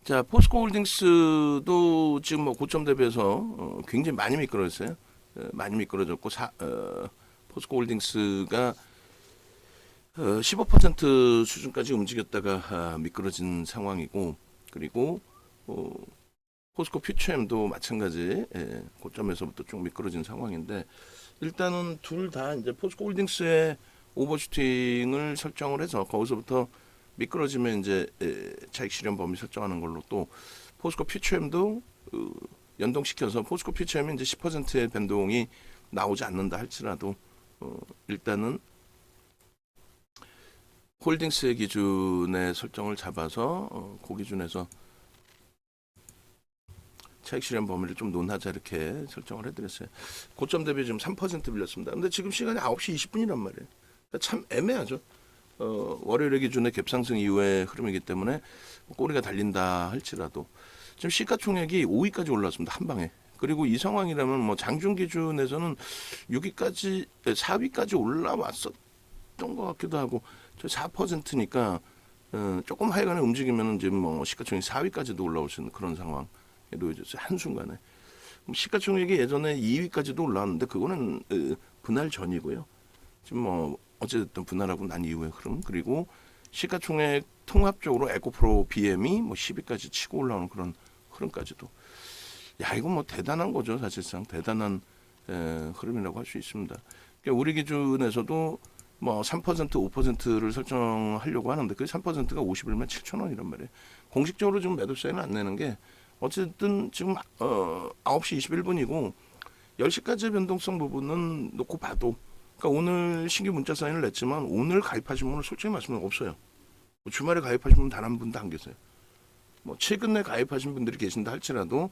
자, 포스코홀딩스도 지금 뭐 고점 대비해서 굉장히 많이 미끄러졌어요. 많이 미끄러졌고 포스코홀딩스가 15% 수준까지 움직였다가 미끄러진 상황이고, 그리고 포스코 퓨처엠도 마찬가지 고점에서부터 좀 미끄러진 상황인데, 일단은 둘 다 이제 포스코홀딩스의 오버슈팅을 설정을 해서 거기서부터 미끄러지면 이제 차익 실현 범위 설정하는 걸로, 또 포스코 퓨처엠도 연동시켜서 포스코 퓨처엠이 이제 10%의 변동이 나오지 않는다 할지라도 일단은 홀딩스의 기준의 설정을 잡아서 그 기준에서 차익 실현 범위를 좀 논하자 이렇게 설정을 해드렸어요. 고점 대비 지금 3% 빌렸습니다. 근데 지금 시간이 9시 20분이란 말이에요. 그러니까 참 애매하죠. 월요일의 기준의 갭상승 이후의 흐름이기 때문에 꼬리가 달린다 할지라도 지금 시가총액이 5위까지 올랐습니다. 한 방에. 그리고 이 상황이라면 뭐 장중 기준에서는 6위까지 4위까지 올라왔었던 것 같기도 하고, 저 4%니까 조금 하여간에 움직이면 지금 뭐 시가총액 4위까지도 올라올 수 있는 그런 상황에 놓여졌어요. 한순간에. 시가총액이 예전에 2위까지도 올라왔는데 그거는 분할 전이고요. 지금 뭐 어쨌든 분할하고 난 이후의 흐름, 그리고 시가총액 통합적으로 에코프로 BM이 뭐 10위까지 치고 올라오는 그런 흐름까지도, 야 이거 뭐 대단한 거죠. 사실상 대단한 흐름이라고 할 수 있습니다. 그러니까 우리 기준에서도 뭐 3%, 5%를 설정하려고 하는데 그 3%가 51만 7천 원이란 말이에요. 공식적으로 지금 매도 사인을 안 내는 게 어쨌든 지금 9시 21분이고 10시까지 변동성 부분은 놓고 봐도, 그러니까 오늘 신규 문자 사인을 냈지만 오늘 가입하신 분은 솔직히 말씀은 없어요. 뭐 주말에 가입하신 분 단 한 분도 안 계세요. 뭐 최근에 가입하신 분들이 계신다 할지라도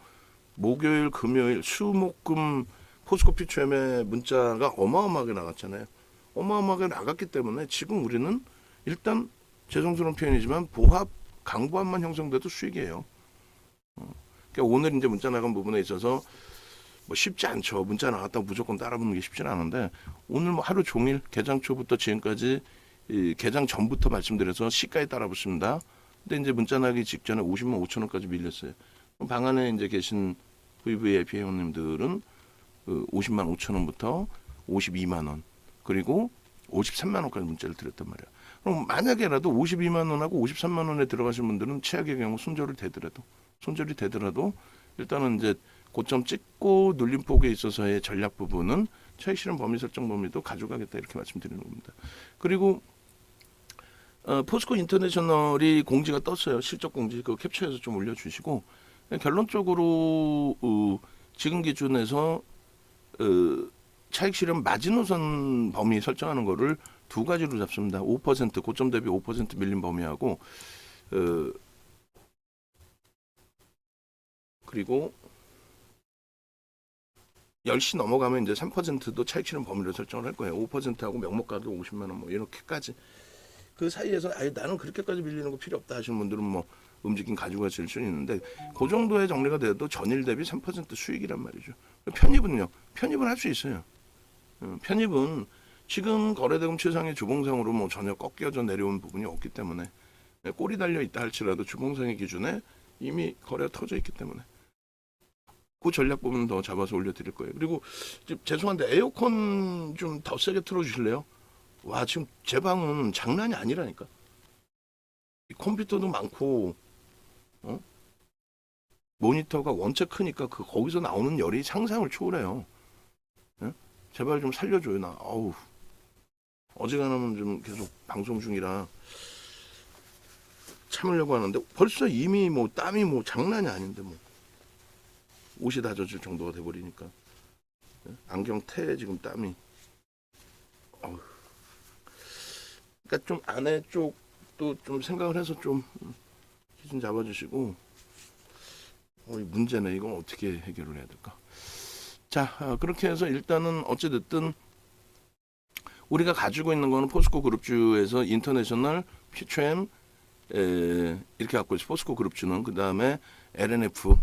목요일, 금요일, 수, 목, 금 포스코 퓨처엠의 문자가 어마어마하게 나갔잖아요. 어마어마하게 나갔기 때문에 지금 우리는 일단 죄송스러운 표현이지만 보합, 강보합만 형성돼도 수익이에요. 그러니까 오늘 이제 문자 나간 부분에 있어서 뭐 쉽지 않죠. 문자 나갔다고 무조건 따라붙는 게 쉽지는 않은데, 오늘 뭐 하루 종일 개장 초부터 지금까지 개장 전부터 말씀드려서 시가에 따라붙습니다. 근데 이제 문자 나기 직전에 50만 5천 원까지 밀렸어요. 방 안에 이제 계신 VVIP 회원님들은 50만 5천 원부터 52만 원, 그리고 53만 원까지 문자를 드렸단 말이야. 그럼 만약에라도 52만 원하고 53만 원에 들어가신 분들은 최악의 경우 손절이 되더라도 일단은 이제 고점 찍고 눌림폭에 있어서의 전략 부분은 차익 실현 범위 설정 범위도 가져가겠다 이렇게 말씀드리는 겁니다. 그리고 포스코 인터내셔널이 공지가 떴어요. 실적 공지 그 캡처해서 좀 올려주시고, 결론적으로 지금 기준에서 차익 실현 마지노선 범위 설정하는 거를 두 가지로 잡습니다. 5% 고점 대비 5% 밀린 범위하고 그리고 10시 넘어가면 이제 3%도 차익 실현 범위를 설정을 할 거예요. 5%하고 명목 가격 50만 원 뭐 이렇게까지. 그 사이에서 아예 나는 그렇게까지 밀리는 거 필요 없다 하시는 분들은 뭐 움직임 가지고 가실 수는 있는데, 그 정도의 정리가 돼도 전일 대비 3% 수익이란 말이죠. 편입은요. 편입은 할 수 있어요. 편입은 지금 거래대금 최상의 주봉상으로 뭐 전혀 꺾여져 내려온 부분이 없기 때문에, 꼬리 달려 있다 할지라도 주봉상의 기준에 이미 거래가 터져 있기 때문에 그 전략 부분 더 잡아서 올려드릴 거예요. 그리고 죄송한데 에어컨 좀 더 세게 틀어주실래요? 와 지금 제 방은 장난이 아니라니까. 컴퓨터도 많고 모니터가 원체 크니까 그 거기서 나오는 열이 상상을 초월해요. 예? 제발 좀 살려줘요. 나 어지간하면 좀 계속 방송 중이라 참으려고 하는데 벌써 이미 뭐 땀이 뭐 장난이 아닌데 뭐 옷이 다 젖을 정도가 돼버리니까. 예? 안경 테 지금 땀이. 그러니까 좀 안에 쪽도 좀 생각을 해서 좀 기준 잡아주시고, 문제네. 이건 어떻게 해결을 해야 될까? 자, 그렇게 해서 일단은 어찌됐든 우리가 가지고 있는 거는 포스코 그룹주에서 인터내셔널, 퓨처엠 이렇게 갖고 있어. 포스코 그룹주는 그 다음에 LNF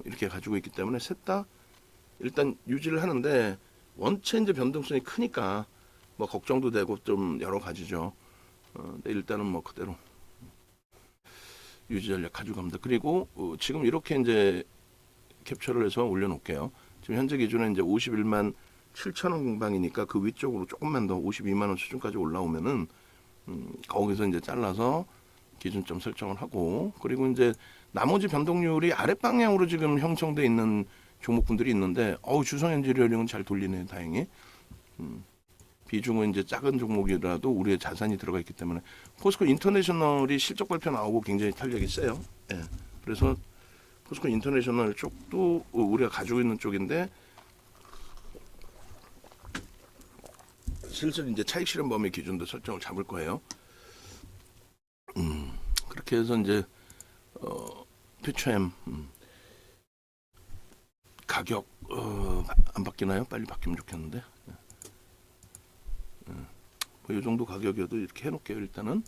이렇게 가지고 있기 때문에 셋 다 일단 유지를 하는데, 원체 이제 변동성이 크니까 뭐 걱정도 되고 좀 여러 가지죠. 근데 일단은 뭐 그대로 유지 전략 가져갑니다. 그리고 지금 이렇게 이제 캡처를 해서 올려놓을게요. 지금 현재 기준에 이제 51만 7천 원 공방이니까 그 위쪽으로 조금만 더 52만 원 수준까지 올라오면은 거기서 이제 잘라서 기준점 설정을 하고, 그리고 이제 나머지 변동률이 아랫 방향으로 지금 형성돼 있는 종목분들이 있는데, 주성 엔지니어링은 잘 돌리네, 다행히. 비중은 이제 작은 종목이라도 우리의 자산이 들어가 있기 때문에. 포스코 인터내셔널이 실적 발표 나오고 굉장히 탄력이 세요. 예. 그래서 포스코 인터내셔널 쪽도 우리가 가지고 있는 쪽인데, 슬슬 이제 차익 실현 범위 기준도 설정을 잡을 거예요. 그렇게 해서 이제 퓨처엠 가격 안 바뀌나요? 빨리 바뀌면 좋겠는데. 뭐 이 정도 가격이어도 이렇게 해놓을게요. 일단은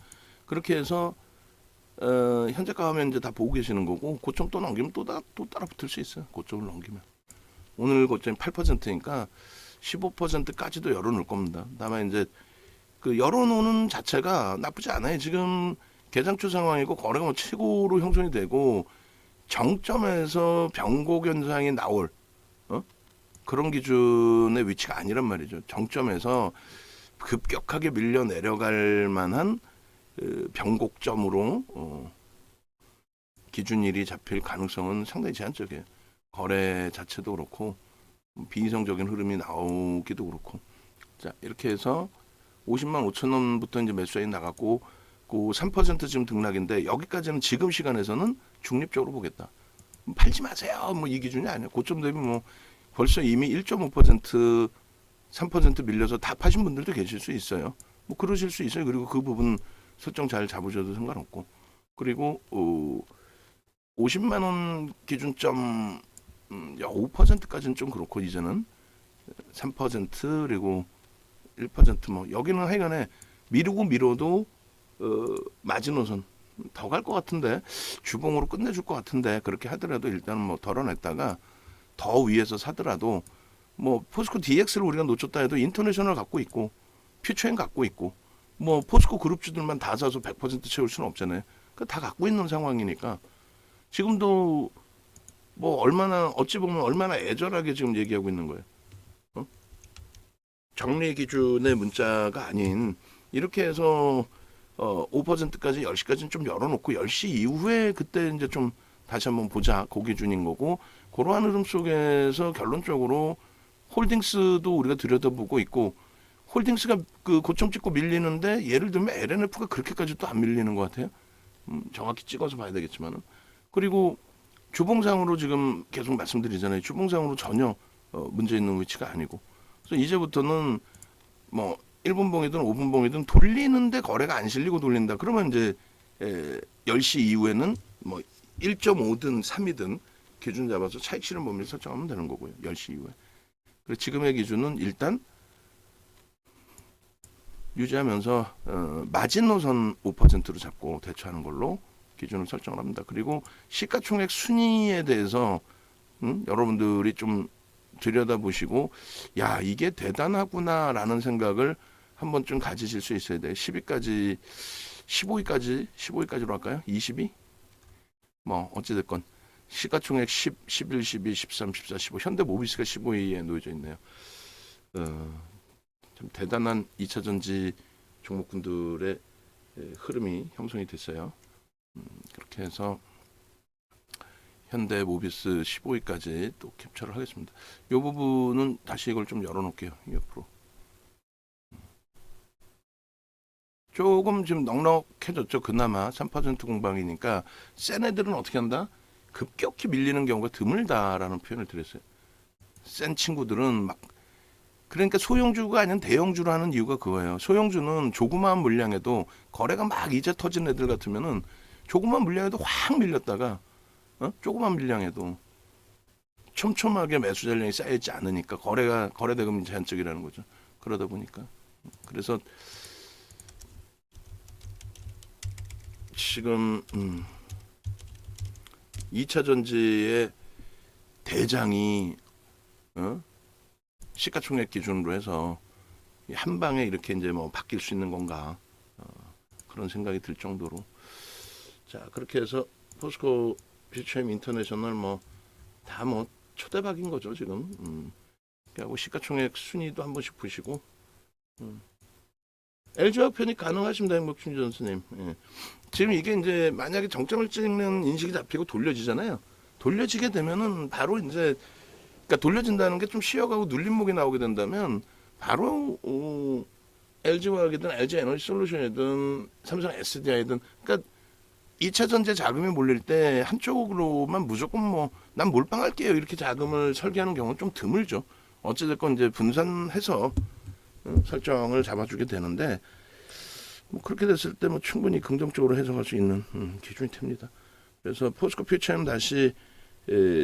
그렇게 해서 현재가 하면 이제 다 보고 계시는 거고, 고점 또 넘기면 또 따라 붙을 수 있어요. 고점을 넘기면 오늘 고점이 8%니까 15%까지도 열어놓을 겁니다. 다만 이제 그 열어놓는 자체가 나쁘지 않아요. 지금 개장초 상황이고 거래가 뭐 최고로 형성이 되고 정점에서 변곡 현상이 나올 그런 기준의 위치가 아니란 말이죠. 정점에서 급격하게 밀려 내려갈 만한 변곡점으로 기준일이 잡힐 가능성은 상당히 제한적이에요. 거래 자체도 그렇고 비이성적인 흐름이 나오기도 그렇고. 자, 이렇게 해서 50만 5천 원부터 이제 매수액이 나갔고, 그 3% 지금 등락인데, 여기까지는 지금 시간에서는 중립적으로 보겠다. 팔지 마세요. 뭐 이 기준이 아니에요. 고점 대비 뭐 벌써 이미 1.5% 3% 밀려서 다 파신 분들도 계실 수 있어요. 뭐 그러실 수 있어요. 그리고 그 부분 설정 잘 잡으셔도 상관없고. 그리고 50만 원 기준점 5%까지는 좀 그렇고, 이제는 3% 그리고 1% 여기는 하여간에 미루고 마지노선 더 갈 것 같은데, 주봉으로 끝내줄 것 같은데, 그렇게 하더라도 일단은 뭐 덜어냈다가 더 위에서 사더라도, 뭐 포스코 DX를 우리가 놓쳤다 해도 인터내셔널 갖고 있고 퓨처엔 갖고 있고, 뭐 포스코 그룹주들만 다 사서 100% 채울 수는 없잖아요. 그러니까 다 갖고 있는 상황이니까 지금도 뭐 얼마나, 어찌 보면 얼마나 애절하게 지금 얘기하고 있는 거예요. 정리 기준의 문자가 아닌, 이렇게 해서 5%까지 10시까지는 좀 열어놓고 10시 이후에 그때 이제 좀 다시 한번 보자, 그 기준인 거고, 그러한 흐름 속에서 결론적으로 홀딩스도 우리가 들여다보고 있고, 홀딩스가 그 고점 찍고 밀리는데, 예를 들면 LNF가 그렇게까지 또 안 밀리는 것 같아요. 정확히 찍어서 봐야 되겠지만은. 그리고 주봉상으로 지금 계속 말씀드리잖아요. 주봉상으로 전혀 문제 있는 위치가 아니고, 그래서 이제부터는 뭐 1분 봉이든 5분 봉이든 돌리는데 거래가 안 실리고 돌린다. 그러면 이제 10시 이후에는 뭐 1.5든 3이든 기준 잡아서 차익 실현 범위를 설정하면 되는 거고요. 10시 이후에. 그래서 지금의 기준은 일단 유지하면서 마지노선 5%로 잡고 대처하는 걸로 기준을 설정을 합니다. 그리고 시가총액 순위에 대해서 여러분들이 좀 들여다보시고, 야, 이게 대단하구나라는 생각을 한 번쯤 가지실 수 있어야 돼요. 10위까지, 15위까지로 할까요? 20위? 뭐 어찌됐건 시가총액 10, 11, 12, 13, 14, 15, 현대모비스가 15위에 놓여져 있네요. 참 대단한 2차전지 종목군들의 흐름이 형성이 됐어요. 그렇게 해서 현대모비스 15위까지 또 캡처를 하겠습니다. 이 부분은 다시 이걸 좀 열어놓을게요. 옆으로. 조금 지금 넉넉해졌죠. 그나마 3% 공방이니까. 센 애들은 어떻게 한다? 급격히 밀리는 경우가 드물다라는 표현을 드렸어요. 센 친구들은 막, 그러니까 소형주가 아닌 대형주로 하는 이유가 그거예요. 소형주는 조그마한 물량에도, 거래가 막 이제 터진 애들 같으면은 조그마한 물량에도 확 밀렸다가 조그만 물량에도 촘촘하게 매수 전량이 쌓여있지 않으니까 거래 대금이 제한적이라는 거죠. 그러다 보니까. 그래서 지금 2차 전지의 대장이 시가총액 기준으로 해서 한 방에 이렇게 이제 뭐 바뀔 수 있는 건가, 그런 생각이 들 정도로 자, 그렇게 해서 포스코 퓨처엠 인터내셔널 다 초대박인 거죠 지금. 그리고 시가총액 순위도 한 번씩 보시고. LG화학 편입 가능하십니다, 행복충 전수님. 예. 지금 이게 이제 만약에 정점을 찍는 인식이 잡히고 돌려지잖아요. 돌려지게 되면은 바로 이제, 그러니까 돌려진다는 게 좀 쉬어가고 눌림목이 나오게 된다면 바로 LG화학이든 LG에너지솔루션이든 삼성 SDI든, 그러니까 2차 전지 자금이 몰릴 때 한쪽으로만 무조건 난 몰빵할게요 이렇게 자금을 설계하는 경우는 좀 드물죠. 어찌됐건 이제 분산해서 설정을 잡아주게 되는데, 그렇게 됐을 때 충분히 긍정적으로 해석할 수 있는 기준이 됩니다. 그래서 포스코 퓨처엠 다시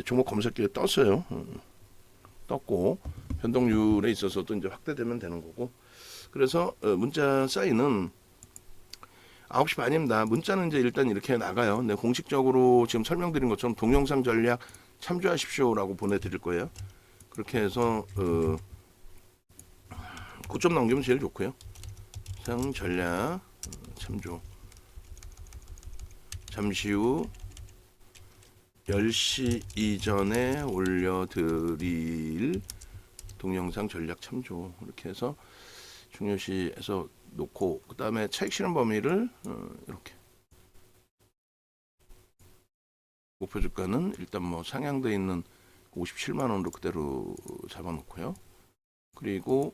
종목 검색기에 떴어요. 떴고 변동률에 있어서도 이제 확대되면 되는 거고. 그래서 문자 사인은 9시 반입니다. 문자는 이제 일단 이렇게 나가요. 네, 공식적으로 지금 설명드린 것처럼 동영상 전략 참조하십시오라고 보내드릴 거예요. 그렇게 해서 고점 넘기면 제일 좋고요. 상 전략 참조. 잠시 후 10시 이전에 올려드릴 동영상 전략 참조. 이렇게 해서 중요시해서 놓고, 그 다음에 차익 실현 범위를 이렇게 목표 주가는 일단 상향되어 있는 57만 원으로 그대로 잡아놓고요. 그리고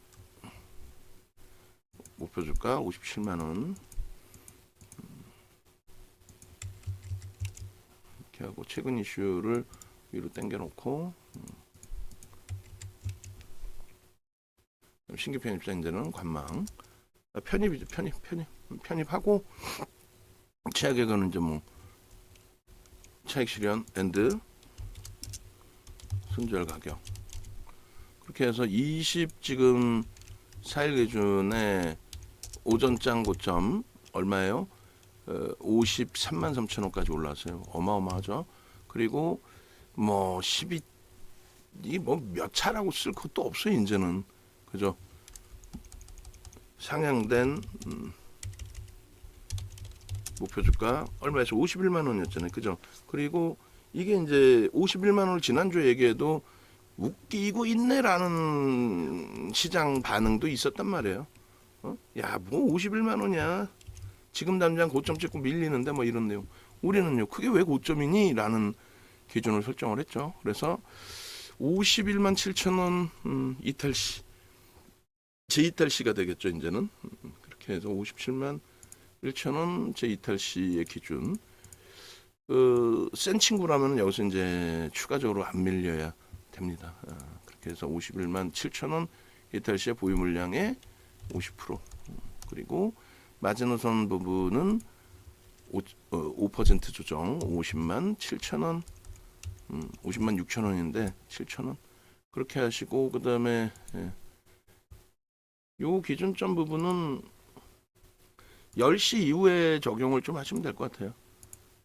목표 주가 57만 원 이렇게 하고, 최근 이슈를 위로 당겨놓고, 신규 편입자인들은 관망, 편입이죠. 편입하고, 최악의거는 이제 차익 실현 앤드 손절 가격. 그렇게 해서 20 지금 4일 기준에 오전장 고점 얼마예요? 53만 3천 원까지 올라왔어요. 어마어마하죠. 그리고 12, 이 몇 차라고 쓸 것도 없어요 이제는. 그죠? 상향된 목표 주가 얼마에서 51만 원이었잖아요. 그죠? 그리고 이게 이제 51만 원을 지난주에 얘기해도 웃기고 있네라는 시장 반응도 있었단 말이에요. 야, 51만 원이야. 지금 당장 고점 찍고 밀리는데 이런 내용. 우리는요, 그게 왜 고점이니? 라는 기준을 설정을 했죠. 그래서 51만 7천 원 이탈시, 제이탈시가 되겠죠, 이제는. 그렇게 해서 57만 1천 원 제이탈시의 기준. 센 친구라면 여기서 이제 추가적으로 안 밀려야 됩니다. 그렇게 해서 51만 7천 원 이탈시의 보유 물량의 50%. 그리고 마지노선 부분은 5% 조정 50만 7천 원, 50만 6천 원인데 7천 원. 그렇게 하시고, 그 다음에 요 기준점 부분은 10시 이후에 적용을 좀 하시면 될 것 같아요.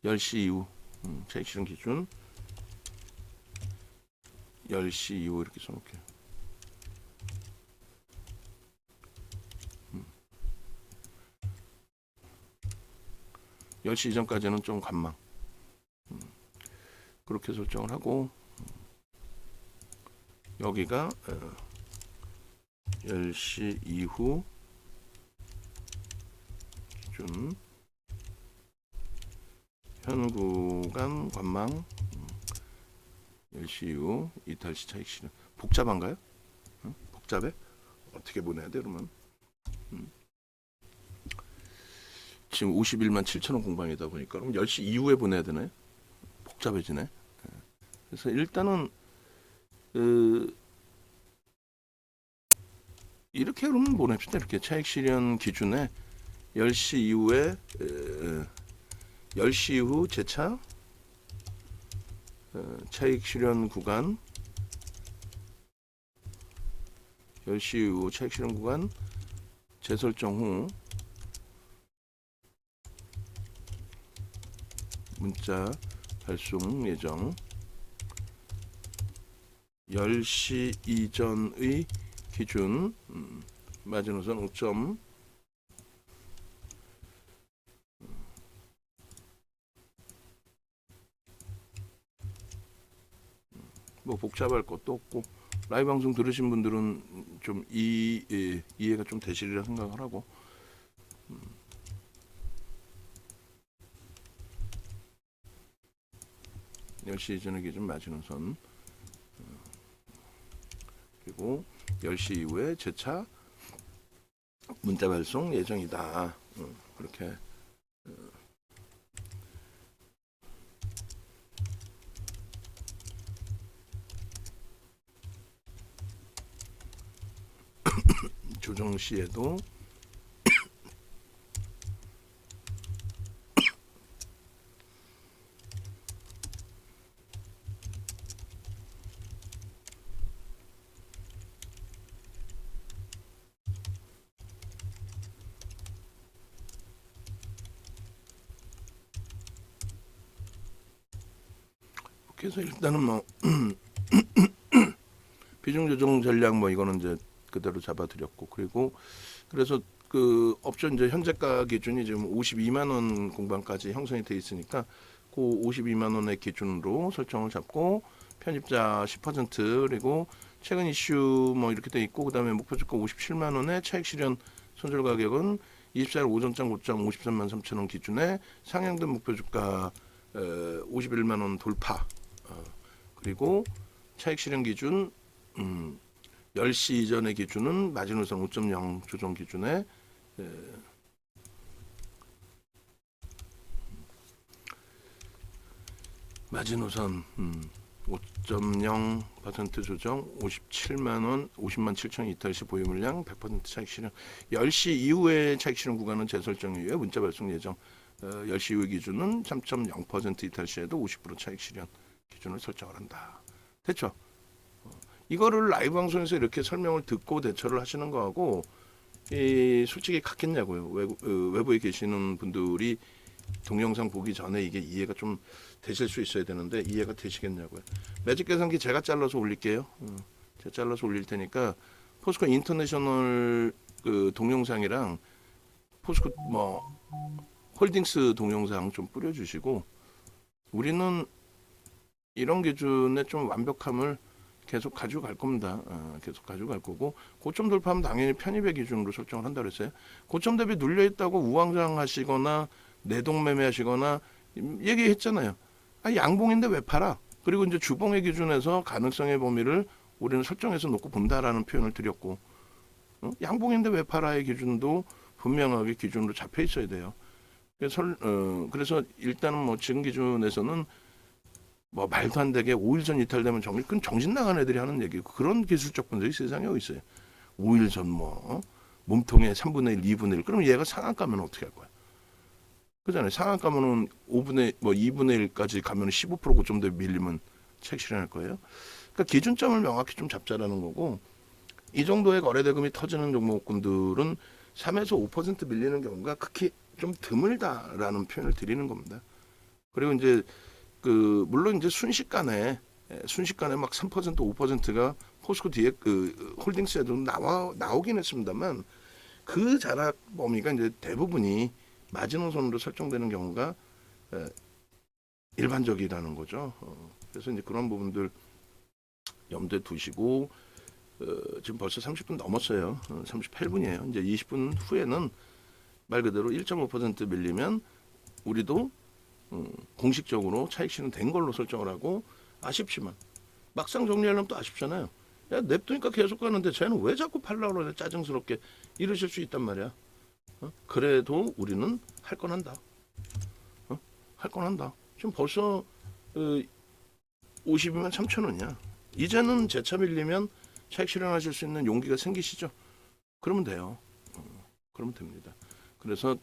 10시 이후 차익 실현 기준 10시 이후 이렇게 써놓을게요. 10시 이전까지는 좀 관망. 그렇게 설정을 하고, 여기가 10시 이후 기준 현 구간 관망, 10시 이후 이탈시 차익 실현. 복잡한가요? 복잡해? 어떻게 보내야 돼 그러면? 지금 51만 7천 원 공방이다 보니까 그럼 10시 이후에 보내야 되나요? 복잡해지네. 그래서 일단은 이렇게 그러면 보냅시다. 이렇게 차익 실현 기준에 10시 이후에 10시 이후 재차 차익 실현 구간, 10시 이후 차익 실현 구간 재설정 후 문자 발송 예정. 10시 이전의 기준 마지노선 5점 뭐 복잡할 것도 없고 라이브 방송 들으신 분들은 좀 이해가 좀 되시리라 생각을 하고 10시 이전의 기준 마지노선 그리고 10시 이후에 재차 문자 발송 예정이다. 그렇게 조정 시에도 그래서 일단은 뭐 비중 조정 전략 뭐 이거는 이제 그대로 잡아드렸고 그리고 그래서 그 업종 이제 현재가 기준이 지금 52만 원 공방까지 형성이 돼 있으니까 그 52만 원의 기준으로 설정을 잡고 편입자 10% 그리고 최근 이슈 뭐 이렇게 돼 있고 그다음에 목표 주가 57만 원의 차익 실현 손절 가격은 24일 오전장 고점 53만 3천 원 기준에 상향된 목표 주가 51만 원 돌파 그리고 차익 실현 기준 10시 이전의 기준은 마지노선 5.0 조정 기준에 마지노선 5.0% 조정 57만 원 50만 7천 이탈 시 보유 물량 100% 차익 실현 10시 이후의 차익 실현 구간은 재설정 이후에 문자 발송 예정 10시 이후 기준은 3.0% 이탈 시에도 50% 차익 실현 기준을 설정을 한다. 됐죠? 이거를 라이브 방송에서 이렇게 설명을 듣고 대처를 하시는 거하고 솔직히 같겠냐고요. 외부에 계시는 분들이 동영상 보기 전에 이게 이해가 좀 되실 수 있어야 되는데 이해가 되시겠냐고요. 매직 계산기 제가 잘라서 올릴게요. 제가 잘라서 올릴 테니까 포스코 인터내셔널 그 동영상이랑 포스코 뭐 홀딩스 동영상 좀 뿌려주시고 우리는 이런 기준에 좀 완벽함을 계속 가지고 갈 겁니다. 계속 가지고 갈 거고 고점 돌파하면 당연히 편입의 기준으로 설정을 한다 그랬어요. 고점 대비 눌려 있다고 우왕좌왕하시거나 내동매매하시거나 얘기했잖아요. 양봉인데 왜 팔아? 그리고 이제 주봉의 기준에서 가능성의 범위를 우리는 설정해서 놓고 본다라는 표현을 드렸고 양봉인데 왜 팔아의 기준도 분명하게 기준으로 잡혀 있어야 돼요. 그래서 일단은 뭐 지금 기준에서는 뭐 말도 안 되게 5일 전 이탈되면 그건 정신 나간 애들이 하는 얘기고 그런 기술적 분석이 세상에 어디 있어요. 5일 전 몸통의 3분의 1, 2분의 1 그럼 얘가 상한가면 어떻게 할 거야? 그잖아요. 상한가면은 2분의 1까지 가면 15% 고점대 밀리면 책 실현할 거예요. 그러니까 기준점을 명확히 좀 잡자라는 거고 이 정도의 거래 대금이 터지는 종목군들은 3에서 5% 밀리는 경우가 극히 좀 드물다라는 표현을 드리는 겁니다. 그리고 이제 물론 이제 순식간에 막 3% 5%가 포스코 뒤에 홀딩스에도 나오긴 했습니다만 그 자락 범위가 이제 대부분이 마지노선으로 설정되는 경우가 일반적이라는 거죠. 그래서 이제 그런 부분들 염두에 두시고 지금 벌써 30분 넘었어요. 38분이에요. 이제 20분 후에는 말 그대로 1.5% 밀리면 우리도 공식적으로 차익 실현 된 걸로 설정을 하고 아쉽지만 막상 정리하려면 또 아쉽잖아요. 야 냅두니까 계속 가는데 쟤는 왜 자꾸 팔라고 그러냐 짜증스럽게 이러실 수 있단 말이야. 그래도 우리는 할 건 한다. 할 건 한다. 지금 벌써 50이면 3천 원이야. 이제는 재차 밀리면 차익 실현하실 수 있는 용기가 생기시죠? 그러면 돼요. 그러면 됩니다. 그래서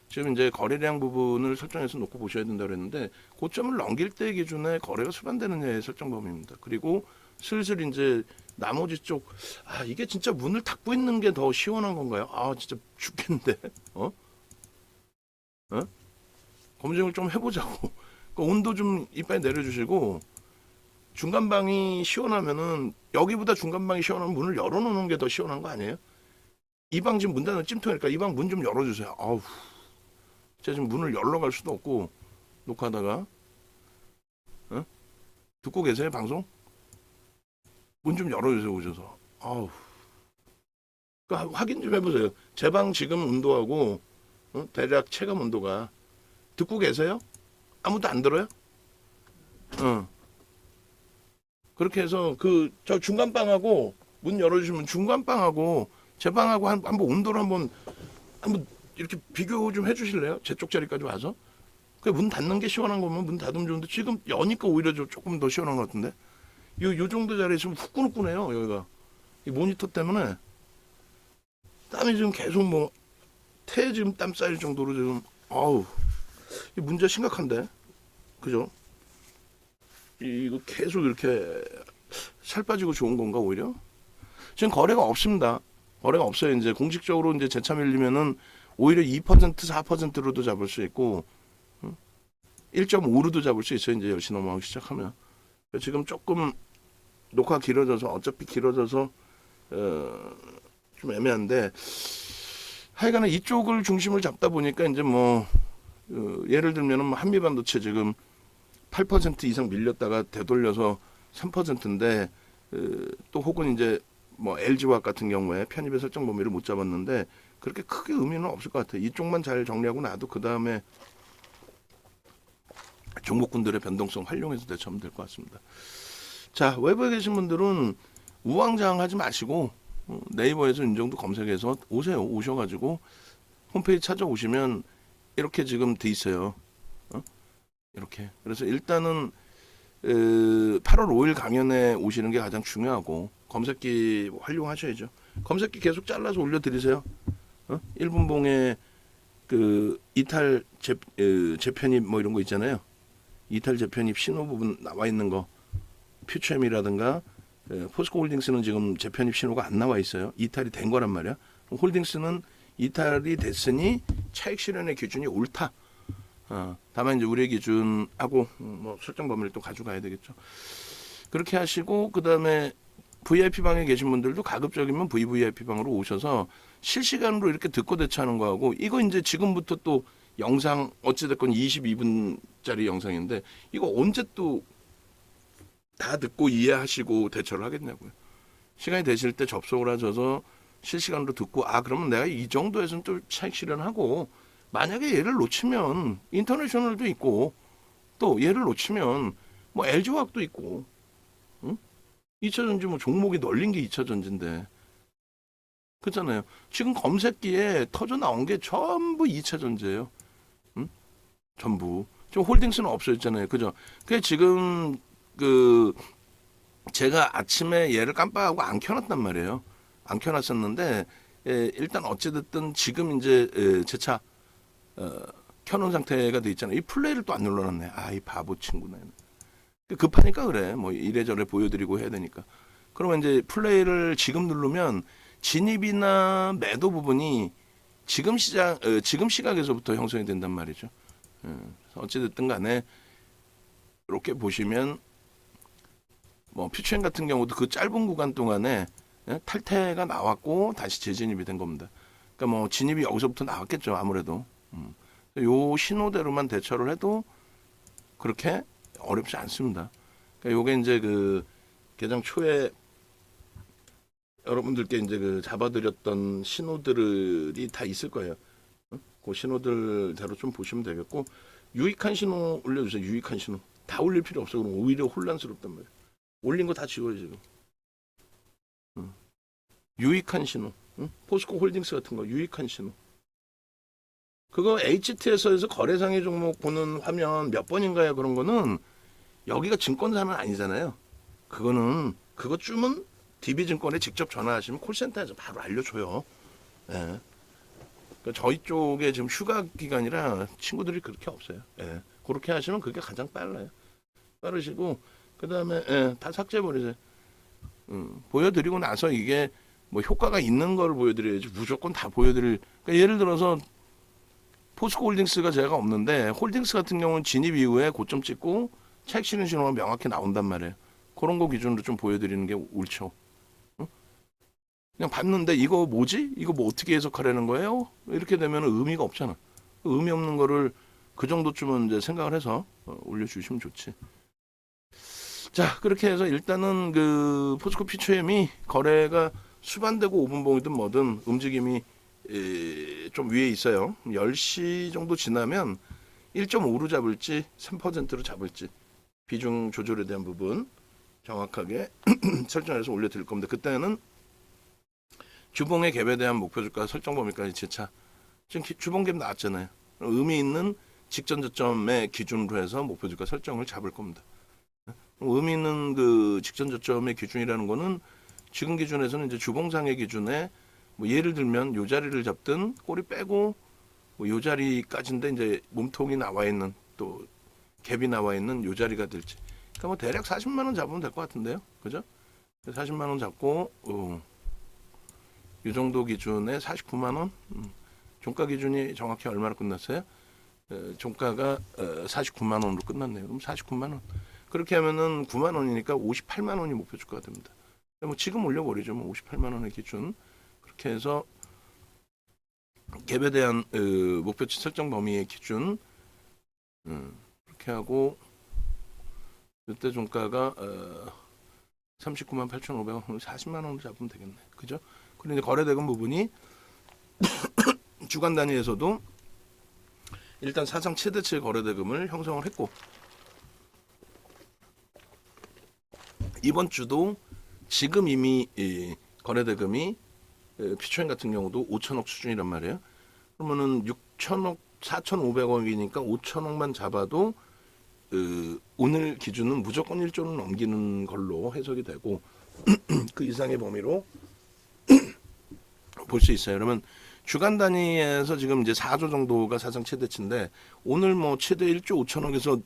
지금 이제 거래량 부분을 설정해서 놓고 보셔야 된다고 그랬는데 고점을 넘길 때 기준에 거래가 수반되느냐의 설정 범위입니다. 그리고 슬슬 이제 나머지 쪽 이게 진짜 문을 닫고 있는 게 더 시원한 건가요? 진짜 죽겠는데 검증을 좀 해보자고. 그 온도 좀 이빨 내려주시고 중간방이 시원하면은 여기보다 중간방이 시원하면 문을 열어놓는 게 더 시원한 거 아니에요? 이 방 지금 문 닫는 찜통이니까 이 방 문 좀 열어주세요. 제가 지금 문을 열러 갈 수도 없고 녹화하다가 듣고 계세요 방송? 문 좀 열어주세요 오셔서. 아우. 확인 좀 해보세요. 제 방 지금 온도하고 대략 체감 온도가 듣고 계세요? 아무도 안 들어요? 어. 그렇게 해서 그 저 중간 방하고 문 열어주시면 중간 방하고 제 방하고 한번 온도를 한번 이렇게 비교 좀 해주실래요? 제 쪽 자리까지 와서. 그 문 닫는 게 시원한 거면 문 닫으면 좋은데 지금 여니까 오히려 조금 더 시원한 것 같은데. 요 정도 자리에 있으면 후끈후끈해요 여기가. 이 모니터 때문에 땀이 지금 계속 뭐 태 지금 땀 쌓일 정도로 지금 아우 이 문제 심각한데 그죠? 이거 계속 이렇게 살 빠지고 좋은 건가 오히려? 지금 거래가 없습니다. 거래가 없어요. 이제 공식적으로 이제 재차 밀리면은 오히려 2% 4%로도 잡을 수 있고 1.5로도 잡을 수 있어요. 이제 10시 넘어가기 시작하면. 지금 조금 녹화 길어져서 어차피 길어져서 좀 애매한데 하여간에 이쪽을 중심을 잡다 보니까 이제 뭐 예를 들면은 한미반도체 지금 8% 이상 밀렸다가 되돌려서 3%인데 또 혹은 이제 뭐 LG화학 같은 경우에 편입의 설정 범위를 못 잡았는데 그렇게 크게 의미는 없을 것 같아요. 이쪽만 잘 정리하고 나도 그 다음에 종목군들의 변동성 활용해서 대처하면 될 것 같습니다. 자, 외부에 계신 분들은 우왕좌왕하지 마시고 네이버에서 윤정도 검색해서 오세요. 오셔가지고 홈페이지 찾아오시면 이렇게 지금 돼 있어요. 이렇게. 그래서 일단은 8월 5일 강연에 오시는 게 가장 중요하고 검색기 활용하셔야죠. 검색기 계속 잘라서 올려드리세요. 1분봉에 그 이탈 재편입 뭐 이런 거 있잖아요. 이탈 재편입 신호 부분 나와 있는 거 퓨처엠이라든가 포스코홀딩스는 지금 재편입 신호가 안 나와 있어요. 이탈이 된 거란 말이야. 홀딩스는 이탈이 됐으니 차익 실현의 기준이 옳다. 다만 이제 우리 기준하고 뭐 설정 범위를 또 가져가야 되겠죠. 그렇게 하시고 그 다음에 VIP 방에 계신 분들도 가급적이면 VVIP 방으로 오셔서 실시간으로 이렇게 듣고 대처하는 거하고 이거 이제 지금부터 또 영상 어찌됐건 22분짜리 영상인데 이거 언제 또 다 듣고 이해하시고 대처를 하겠냐고요. 시간이 되실 때 접속을 하셔서 실시간으로 듣고 그러면 내가 이 정도에서는 또 차익 실현하고 만약에 얘를 놓치면 인터내셔널도 있고 또 얘를 놓치면 뭐 LG화학도 있고 2차전지 뭐 종목이 널린 게 2차전지인데 그렇잖아요. 지금 검색기에 터져 나온 게 전부 2차전지예요. 전부. 지금 홀딩스는 없어졌잖아요. 그죠? 그게 지금 그 제가 아침에 얘를 깜빡하고 안 켜놨단 말이에요. 안 켜놨었는데 일단 어찌됐든 지금 이제 제 차 켜놓은 상태가 돼 있잖아요. 이 플레이를 또 안 눌러놨네. 이 바보 친구네. 급하니까 그래. 뭐 이래저래 보여드리고 해야 되니까. 그러면 이제 플레이를 지금 누르면 진입이나 매도 부분이 지금 시각에서부터 형성이 된단 말이죠. 어찌됐든 간에 이렇게 보시면 뭐 퓨처엠 같은 경우도 그 짧은 구간 동안에 탈퇴가 나왔고 다시 재진입이 된 겁니다. 그러니까 뭐 진입이 여기서부터 나왔겠죠. 아무래도 요 신호대로만 대처를 해도 그렇게 어렵지 않습니다. 그러니까 요게 이제 그 개장 초에 여러분들께 이제 그 잡아드렸던 신호들이 다 있을 거예요. 그 신호들대로 좀 보시면 되겠고 유익한 신호 올려주세요. 유익한 신호 다 올릴 필요 없어. 그럼 오히려 혼란스럽단 말이에요. 올린 거 다 지워요 지금. 유익한 신호, 포스코 홀딩스 같은 거 유익한 신호. 그거 HTS에서 거래상의 종목 보는 화면 몇 번인가요? 그런 거는 여기가 증권사는 아니잖아요. 그거 쯤은 DB증권에 직접 전화하시면 콜센터에서 바로 알려줘요. 예. 그러니까 저희 쪽에 지금 휴가 기간이라 친구들이 그렇게 없어요. 예. 그렇게 하시면 그게 가장 빠르시고 그 다음에 다 삭제해버리세요. 보여드리고 나서 이게 뭐 효과가 있는 걸 보여드려야지 무조건 다 보여드릴. 그러니까 예를 들어서 포스코 홀딩스가 제가 없는데 홀딩스 같은 경우는 진입 이후에 고점 찍고 차익 실현 신호가 명확히 나온단 말이에요. 그런 거 기준으로 좀 보여드리는 게 옳죠. 그냥 봤는데 이거 뭐지? 이거 뭐 어떻게 해석하려는 거예요? 이렇게 되면 의미가 없잖아. 의미 없는 거를 그 정도쯤은 이제 생각을 해서 올려주시면 좋지. 자, 그렇게 해서 일단은 그 포스코 피처엠이 거래가 수반되고 5분 봉이든 뭐든 움직임이 좀 위에 있어요. 10시 정도 지나면 1.5로 잡을지 3%로 잡을지 비중 조절에 대한 부분 정확하게 설정해서 올려드릴 겁니다. 그때는 주봉의 갭에 대한 목표 주가 설정 범위까지 재차 지금 주봉 갭 나왔잖아요. 의미 있는 직전 저점의 기준으로 해서 목표 주가 설정을 잡을 겁니다. 의미 있는 그 직전 저점의 기준이라는 거는 지금 기준에서는 이제 주봉상의 기준에 뭐 예를 들면 요 자리를 잡든 꼬리 빼고 뭐 요 자리까지인데 이제 몸통이 나와 있는 또 갭이 나와 있는 요 자리가 될지. 그러니까 뭐 대략 40만 원 잡으면 될 것 같은데요. 그죠? 40만 원 잡고 요 정도 기준에 49만 원. 종가 기준이 정확히 얼마로 끝났어요? 종가가 49만 원으로 끝났네요. 그럼 49만 원. 그렇게 하면은 9만 원이니까 58만 원이 목표 주가가 됩니다. 뭐 지금 올려버리죠. 뭐 58만 원의 기준. 그렇게 해서 갭에 대한 목표치 설정 범위의 기준 그렇게 하고 이때 종가가 39만 8,500원 40만 원으로 잡으면 되겠네. 그죠? 그리고 이제 거래대금 부분이 주간 단위에서도 일단 사상 최대치 거래대금을 형성을 했고 이번 주도 지금 이미 거래대금이 피처인 같은 경우도 5천억 수준이란 말이에요. 그러면은 6천억 4,500억이니까 5천억만 잡아도 오늘 기준은 무조건 1조는 넘기는 걸로 해석이 되고 그 이상의 범위로 볼 수 있어요. 그러면 주간 단위에서 지금 이제 4조 정도가 사상 최대치인데 오늘 뭐 최대 1조 5천억에서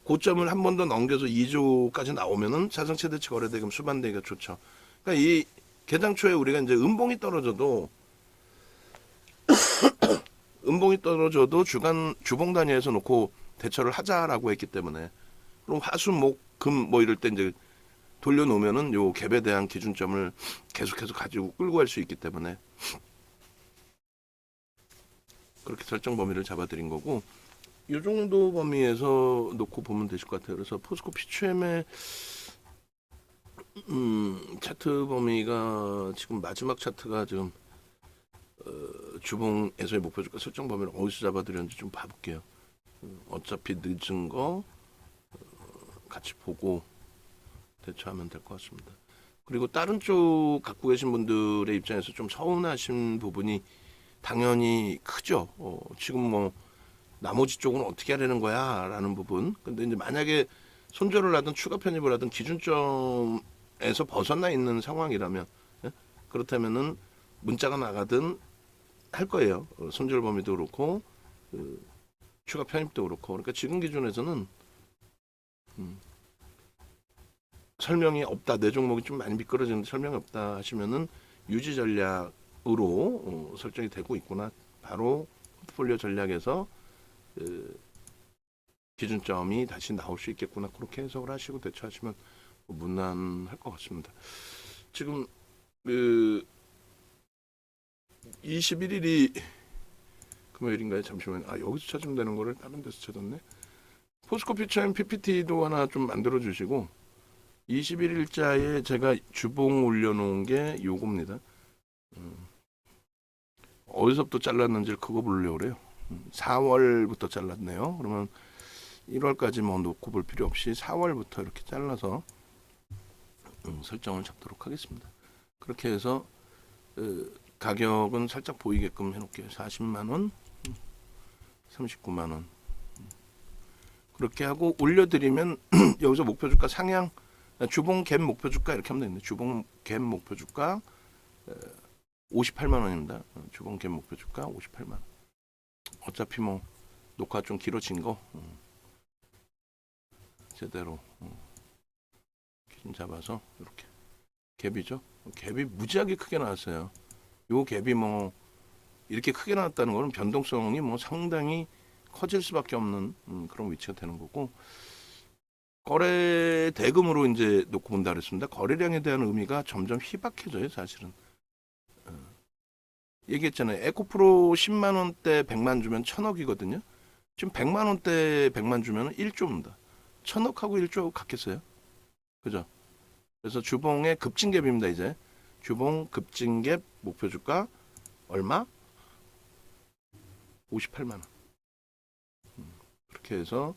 고점을 한 번 더 넘겨서 2조까지 나오면은 사상 최대치 거래대금 수반되기가 좋죠. 그러니까 이 개장 초에 우리가 이제 음봉이 떨어져도 주봉 단위에서 놓고 대처를 하자라고 했기 때문에 그럼 화수 목금 뭐 이럴 때 이제 돌려놓으면은 요 갭에 대한 기준점을 계속해서 가지고 끌고 갈 수 있기 때문에 그렇게 설정 범위를 잡아드린 거고 이 정도 범위에서 놓고 보면 되실 것 같아요. 그래서 포스코 피처엠의 차트 범위가 지금 마지막 차트가 지금 주봉에서의 목표 주가 설정 범위를 어디서 잡아드렸는지 좀 봐볼게요. 어차피 늦은 거 같이 보고 대처하면 될 것 같습니다. 그리고 다른 쪽 갖고 계신 분들의 입장에서 좀 서운하신 부분이 당연히 크죠. 지금 뭐 나머지 쪽은 어떻게 하려는 거야 라는 부분. 근데 이제 만약에 손절을 하든 추가 편입을 하든 기준점에서 벗어나 있는 상황이라면 그렇다면은 문자가 나가든 할 거예요. 손절 범위도 그렇고 추가 편입도 그렇고. 그러니까 지금 기준에서는 설명이 없다. 내 종목이 좀 많이 미끄러지는데 설명이 없다 하시면은 유지 전략으로 설정이 되고 있구나. 바로 포트폴리오 전략에서 기준점이 다시 나올 수 있겠구나. 그렇게 해석을 하시고 대처하시면 무난할 것 같습니다. 지금 21일이 금요일인가요? 잠시만요. 여기서 찾으면 되는 거를 다른 데서 찾았네. 포스코 피처엠 PPT도 하나 좀 만들어 주시고 21일자에 제가 주봉 올려놓은 게 요겁니다. 어디서부터 잘랐는지 그거 보려고 그래요. 4월부터 잘랐네요. 그러면 1월까지 뭐 놓고 볼 필요 없이 4월부터 이렇게 잘라서 설정을 잡도록 하겠습니다. 그렇게 해서 가격은 살짝 보이게끔 해놓을게요. 40만원, 39만원. 그렇게 하고 올려드리면 여기서 목표주가 상향, 주봉 갭 목표주가 이렇게 하면 되겠네. 주봉 갭 목표주가 58만원입니다. 주봉 갭 목표주가 58만원. 어차피 뭐 녹화 좀 길어진 거 제대로 기준 잡아서 이렇게 갭이죠. 갭이 무지하게 크게 나왔어요. 요 갭이 뭐 이렇게 크게 나왔다는 거는 변동성이 뭐 상당히 커질 수밖에 없는 그런 위치가 되는 거고 거래 대금으로 이제 놓고 본다 그랬습니다. 거래량에 대한 의미가 점점 희박해져요, 사실은. 얘기했잖아요. 에코프로 10만 원대 100만 주면 1,000억이거든요. 지금 100만 원대 100만 주면 1조입니다. 천억하고 1조 같겠어요. 그죠? 그래서 주봉의 급증갭입니다. 이제 주봉 급증갭 목표 주가 얼마? 58만 원. 그렇게 해서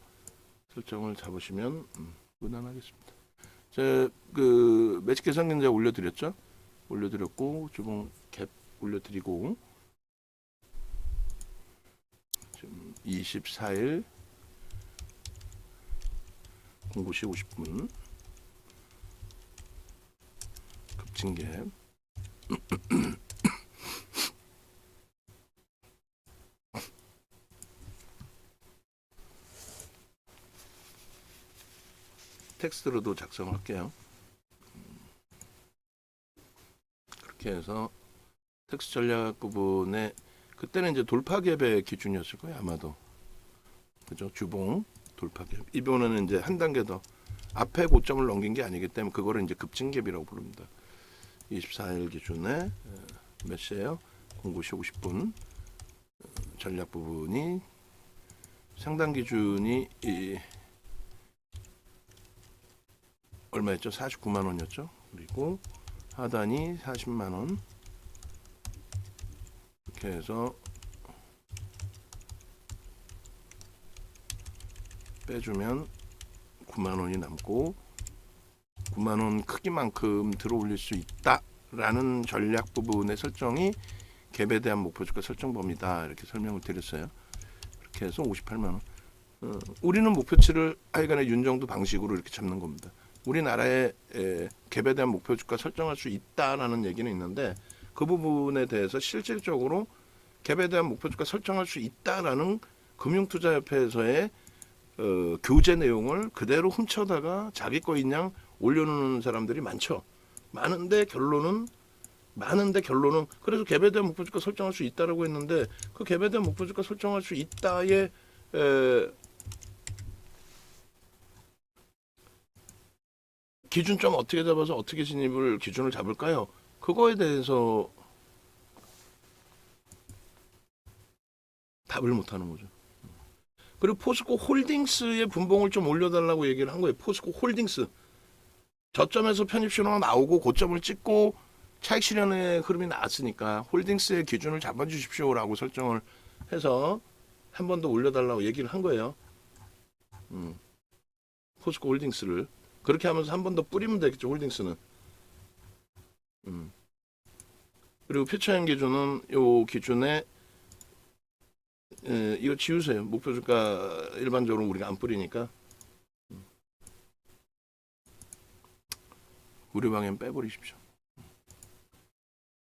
설정을 잡으시면 무난하겠습니다. 제가 그 매직 계산 계좌 올려드렸죠? 올려드렸고 주봉 갭 올려드리고 지금 24일 09시 50분 급증갭 텍스트로도 작성할게요. 그렇게 해서 텍스트 전략 부분에 그때는 이제 돌파갭의 기준이었을 거예요. 아마도. 그죠? 주봉 돌파갭. 이 부분은 이제 한 단계 더 앞에 고점을 넘긴 게 아니기 때문에 그거를 이제 급증갭이라고 부릅니다. 24일 기준에 몇 시에요? 09시 50분 전략 부분이 상단 기준이 얼마였죠? 49만 원이었죠. 그리고 하단이 40만 원. 이렇게 해서 빼주면 9만 원이 남고 9만 원 크기만큼 들어올릴 수 있다라는 전략 부분의 설정이 갭에 대한 목표 주가 설정 범위다. 이렇게 설명을 드렸어요. 이렇게 해서 58만 원. 우리는 목표치를 하여간에 윤정도 방식으로 이렇게 잡는 겁니다. 우리나라의 갭에 대한 목표 주가 설정할 수 있다라는 얘기는 있는데 그 부분에 대해서 실질적으로 갭에 대한 목표 주가 설정할 수 있다라는 금융투자협회에서의 교재 내용을 그대로 훔쳐다가 자기 거인 양 올려놓는 사람들이 많죠. 많은데 결론은 그래서 갭에 대한 목표 주가 설정할 수 있다라고 했는데 그 갭에 대한 목표 주가 설정할 수 있다의 기준점 어떻게 잡아서 어떻게 진입을 기준을 잡을까요? 그거에 대해서 답을 못하는 거죠. 그리고 포스코 홀딩스의 분봉을 좀 올려달라고 얘기를 한 거예요. 포스코 홀딩스 저점에서 편입 신호가 나오고 고점을 찍고 차익 실현의 흐름이 나왔으니까 홀딩스의 기준을 잡아주십시오라고 설정을 해서 한 번 더 올려달라고 얘기를 한 거예요. 포스코 홀딩스를 그렇게 하면서 한 번 더 뿌리면 되겠죠. 홀딩스는. 그리고 퓨처형 기준은 요 기준에 이거 지우세요. 목표 주가 일반적으로 우리가 안 뿌리니까 우리 방엔 빼버리십시오.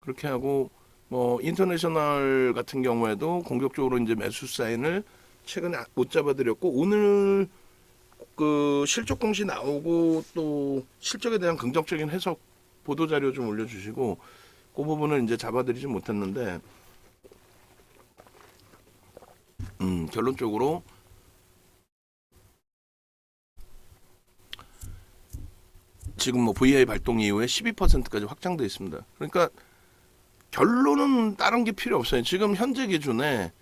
그렇게 하고 뭐 인터내셔널 같은 경우에도 공격적으로 이제 매수 사인을 최근에 못 잡아드렸고 오늘 그 실적 공시 나오고 또 실적에 대한 긍정적인 해석 보도 자료 좀 올려주시고 그 부분을 이제 잡아드리지 못했는데 결론적으로 지금 뭐 VI 발동 이후에 12%까지 확장되어 있습니다. 그러니까 결론은 다른 게 필요 없어요. 지금 현재 기준에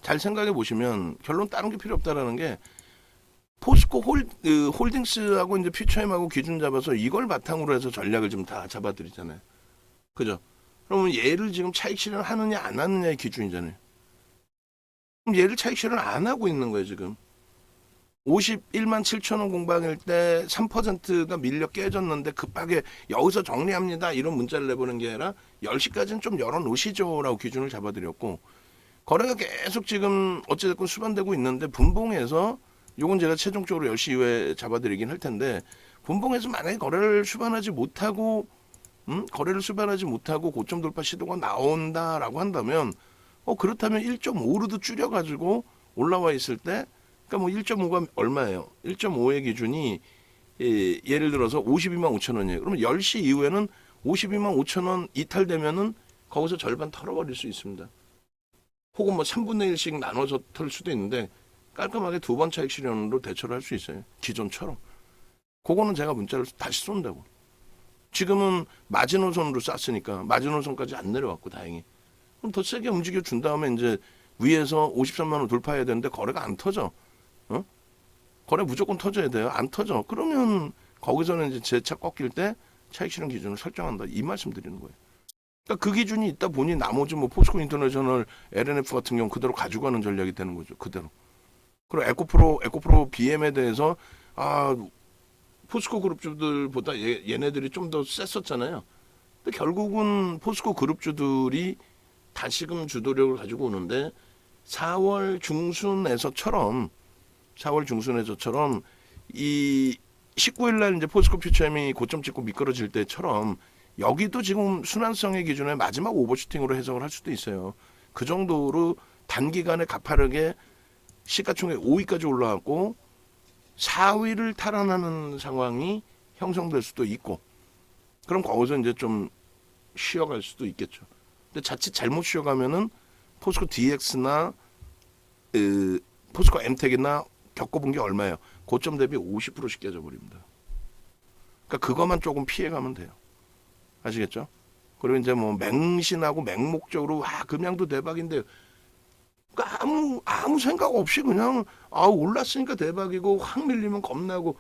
잘 생각해 보시면 결론 다른 게 필요 없다라는 게 포스코 홀딩스하고 이제 퓨처엠하고 기준 잡아서 이걸 바탕으로 해서 전략을 좀 다 잡아드리잖아요. 그죠? 그러면 얘를 지금 차익 실현하느냐 안 하느냐의 기준이잖아요. 그럼 얘를 차익 실현 안 하고 있는 거예요 지금. 51만 7천 원 공방일 때 3%가 밀려 깨졌는데 급하게 여기서 정리합니다 이런 문자를 내보는 게 아니라 10시까지는 좀 열어놓으시죠 라고 기준을 잡아드렸고 거래가 계속 지금 어찌됐건 수반되고 있는데 분봉에서 요건 제가 최종적으로 10시 이후에 잡아드리긴 할 텐데 분봉에서 만약에 거래를 수반하지 못하고 고점 돌파 시도가 나온다라고 한다면 그렇다면 1.5로도 줄여가지고 올라와 있을 때 그러니까 뭐 1.5가 얼마예요? 1.5의 기준이 예를 들어서 52만 5천 원이에요. 그러면 10시 이후에는 52만 5천 원 이탈되면은 거기서 절반 털어버릴 수 있습니다. 혹은 뭐 3분의 1씩 나눠서 털 수도 있는데 깔끔하게 두 번 차익 실현으로 대처를 할 수 있어요. 기존처럼. 그거는 제가 문자를 다시 쏜다고. 지금은 마지노선으로 쐈으니까 마지노선까지 안 내려왔고 다행히. 그럼 더 세게 움직여 준 다음에 이제 위에서 53만 원 돌파해야 되는데 거래가 안 터져. 거래 무조건 터져야 돼요. 안 터져. 그러면 거기서는 이제 제 차 꺾일 때 차익 실현 기준을 설정한다. 이 말씀 드리는 거예요. 그러니까 그 기준이 있다 보니 나머지 뭐 포스코 인터내셔널, LNF 같은 경우 그대로 가져가는 전략이 되는 거죠. 그대로. 그리고 에코프로 BM에 대해서 포스코 그룹주들보다 얘네들이 좀 더 셌었잖아요. 근데 결국은 포스코 그룹주들이 다시금 주도력을 가지고 오는데 4월 중순에서처럼 이 19일 날 이제 포스코 퓨처엠이 고점 찍고 미끄러질 때처럼 여기도 지금 순환성의 기준에 마지막 오버슈팅으로 해석을 할 수도 있어요. 그 정도로 단기간에 가파르게 시가총액 5위까지 올라왔고 4위를 탈환하는 상황이 형성될 수도 있고, 그럼 거기서 이제 좀 쉬어갈 수도 있겠죠. 근데 자칫 잘못 쉬어가면은 포스코 DX나 포스코 엠텍이나 겪어본 게 얼마예요? 고점 대비 50%씩 깨져버립니다. 그러니까 그것만 조금 피해가면 돼요. 아시겠죠? 그리고 이제 뭐 맹신하고 맹목적으로 금양도 대박인데, 그러니까 아무 생각 없이 그냥 올랐으니까 대박이고 확 밀리면 겁나고,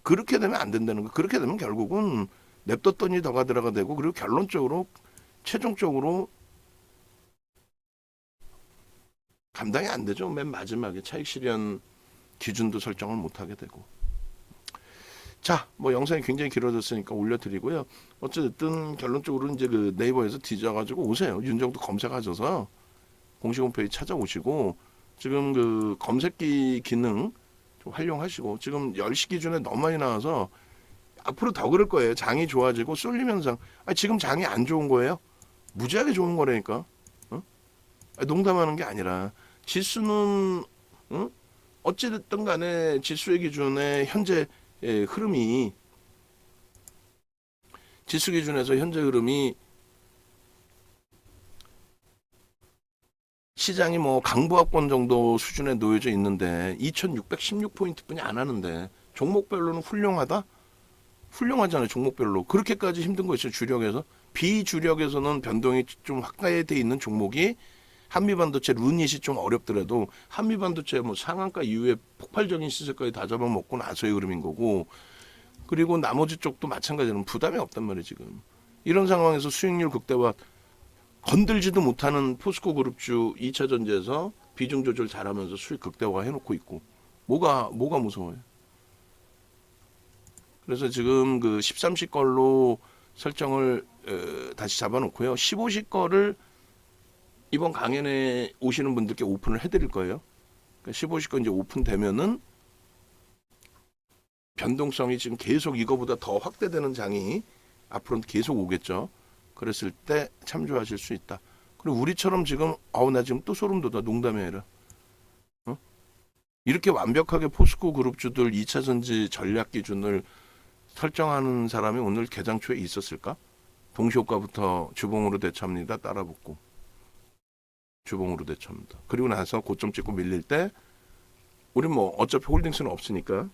그렇게 되면 안 된다는 거. 그렇게 되면 결국은 냅뒀더니 더가 들어가 되고, 그리고 결론적으로 최종적으로 감당이 안 되죠. 맨 마지막에 차익 실현 기준도 설정을 못 하게 되고. 자, 뭐 영상이 굉장히 길어졌으니까 올려드리고요. 어쨌든 결론적으로 이제 그 네이버에서 뒤져가지고 오세요. 윤정도 검색하셔서 공식 홈페이지 찾아오시고, 지금 그 검색기 기능 좀 활용하시고, 지금 10시 기준에 너무 많이 나와서 앞으로 더 그럴 거예요. 장이 좋아지고 쏠림 현상. 지금 장이 안 좋은 거예요. 무지하게 좋은 거라니까. 농담하는 게 아니라 지수는 어찌됐든 간에 지수의 기준에 현재 흐름이, 지수 기준에서 현재 흐름이 시장이 뭐 강보합권 정도 수준에 놓여져 있는데 2616포인트뿐이 안 하는데 종목별로는 훌륭하잖아요. 종목별로 그렇게까지 힘든 거 있어요. 주력에서. 비주력에서는 변동이 좀 확대돼 있는 종목이 한미반도체 루닛이 좀 어렵더라도 한미반도체 뭐 상한가 이후에 폭발적인 시세까지 다 잡아먹고 나서의 흐름인 거고, 그리고 나머지 쪽도 마찬가지로 부담이 없단 말이에요. 지금 이런 상황에서 수익률 극대화, 건들지도 못하는 포스코 그룹주 2차 전지에서 비중 조절 잘하면서 수익 극대화 해놓고 있고, 뭐가 무서워요. 그래서 지금 그 13시 걸로 설정을 다시 잡아놓고요. 15시 거를 이번 강연에 오시는 분들께 오픈을 해드릴 거예요. 그러니까 15시 거 이제 오픈되면은 변동성이 지금 계속 이거보다 더 확대되는 장이 앞으로는 계속 오겠죠. 그랬을 때 참조하실 수 있다. 그리고 우리처럼 지금 나 지금 또 소름 돋아. 농담이 아니라. 이렇게 완벽하게 포스코 그룹주들 2차 전지 전략 기준을 설정하는 사람이 오늘 개장 초에 있었을까? 동시효과부터 주봉으로 대처합니다. 따라붙고. 주봉으로 대처합니다. 그리고 나서 고점 찍고 밀릴 때 우리 뭐 어차피 홀딩스는 없으니까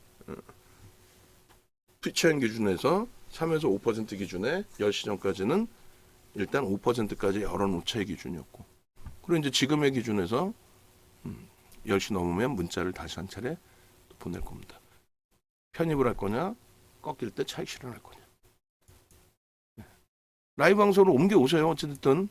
퓨처엠 기준에서 3에서 5% 기준에 10시 전까지는 일단 5%까지 열어놓자의 기준이었고, 그리고 이제 지금의 기준에서 10시 넘으면 문자를 다시 한 차례 보낼 겁니다. 편입을 할 거냐, 꺾일 때 차익 실현할 거냐. 라이브 방송으로 옮겨오세요. 어쨌든